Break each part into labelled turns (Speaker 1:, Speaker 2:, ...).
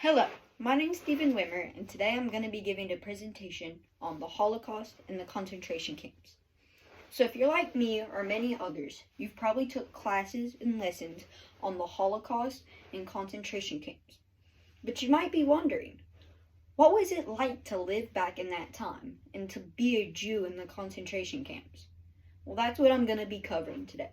Speaker 1: Hello, my name is Stephen Wimmer, and today I'm going to be giving a presentation on the Holocaust and the concentration camps. So if you're like me or many others, you've probably took classes and lessons on the Holocaust and concentration camps. But you might be wondering, what was it like to live back in that time and to be a Jew in the concentration camps? Well, that's what I'm going to be covering today.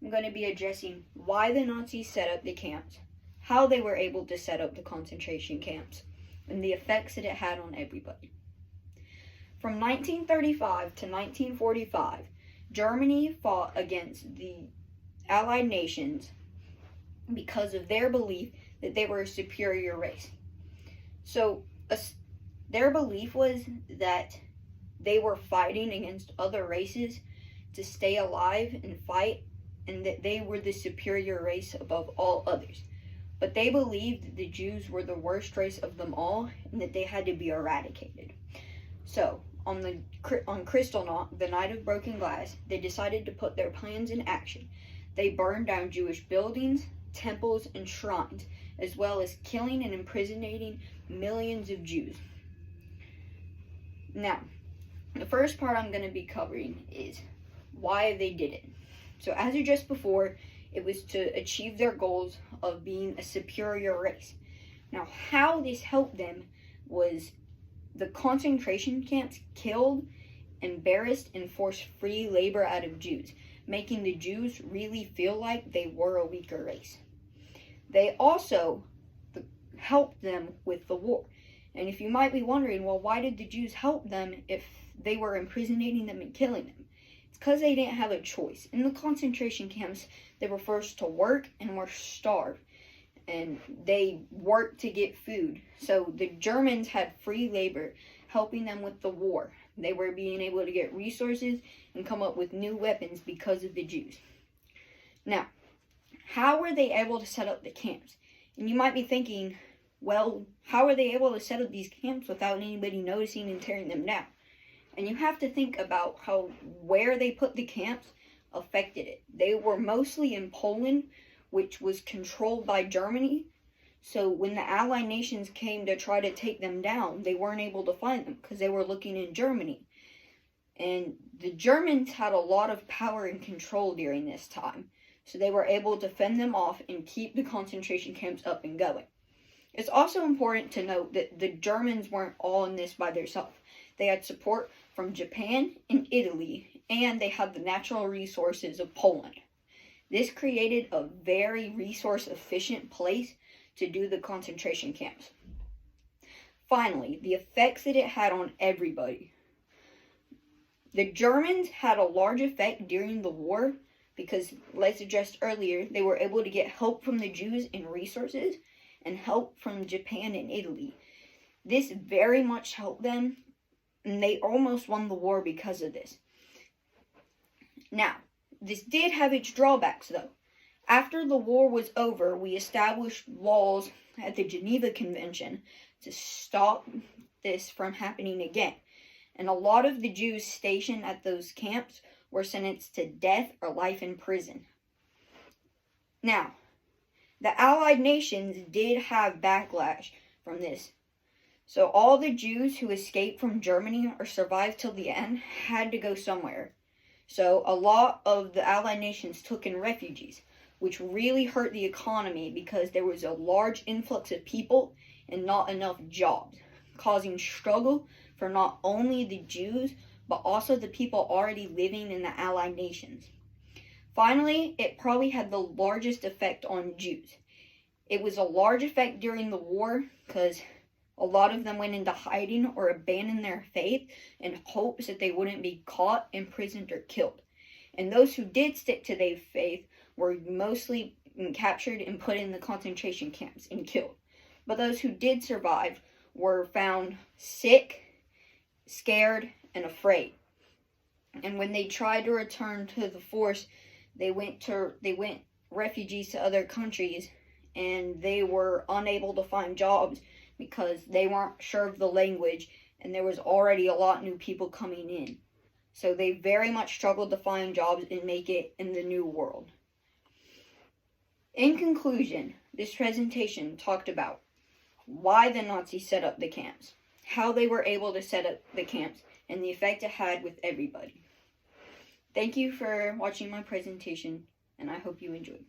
Speaker 1: I'm going to be addressing why the Nazis set up the camps, how they were able to set up the concentration camps, and the effects that it had on everybody. From 1935 to 1945, Germany fought against the Allied nations because of their belief that they were a superior race. So their belief was that they were fighting against other races to stay alive and fight, and that they were the superior race above all others. But they believed that the Jews were the worst race of them all and that they had to be eradicated. So, on Kristallnacht, the night of broken glass, they decided to put their plans in action. They burned down Jewish buildings, temples, and shrines, as well as killing and imprisoning millions of Jews. Now, the first part I'm going to be covering is why they did it. So, as addressed before, it was to achieve their goals of being a superior race. Now, how this helped them was the concentration camps killed, embarrassed, and forced free labor out of Jews, making the Jews really feel like they were a weaker race. They also helped them with the war. And if you might be wondering, well, why did the Jews help them if they were imprisoning them and killing them? It's because they didn't have a choice. In the concentration camps, they were forced to work and were starved. And they worked to get food. So the Germans had free labor helping them with the war. They were being able to get resources and come up with new weapons because of the Jews. Now, how were they able to set up the camps? And you might be thinking, well, how are they able to set up these camps without anybody noticing and tearing them down? And you have to think about how where they put the camps affected it. They were mostly in Poland, which was controlled by Germany. So when the Allied nations came to try to take them down, they weren't able to find them because they were looking in Germany. And the Germans had a lot of power and control during this time. So they were able to fend them off and keep the concentration camps up and going. It's also important to note that the Germans weren't all in this by themselves. They had support from Japan and Italy, and they had the natural resources of Poland. This created a very resource-efficient place to do the concentration camps. Finally, the effects that it had on everybody. The Germans had a large effect during the war because, like addressed earlier, they were able to get help from the Jews and resources and help from Japan and Italy. This very much helped them, and they almost won the war because of this. Now, this did have its drawbacks, though. After the war was over, we established laws at the Geneva Convention to stop this from happening again. And a lot of the Jews stationed at those camps were sentenced to death or life in prison. Now, the Allied nations did have backlash from this. So all the Jews who escaped from Germany or survived till the end had to go somewhere. So a lot of the Allied nations took in refugees, which really hurt the economy because there was a large influx of people and not enough jobs, causing struggle for not only the Jews, but also the people already living in the Allied nations. Finally, it probably had the largest effect on Jews. It was a large effect during the war because a lot of them went into hiding or abandoned their faith in hopes that they wouldn't be caught, imprisoned, or killed. And those who did stick to their faith were mostly captured and put in the concentration camps and killed. But those who did survive were found sick, scared, and afraid. And when they tried to return to the force, they went refugees to other countries, and they were unable to find jobs because they weren't sure of the language, and there was already a lot of new people coming in. So they very much struggled to find jobs and make it in the new world. In conclusion, this presentation talked about why the Nazis set up the camps, how they were able to set up the camps, and the effect it had with everybody. Thank you for watching my presentation, and I hope you enjoyed.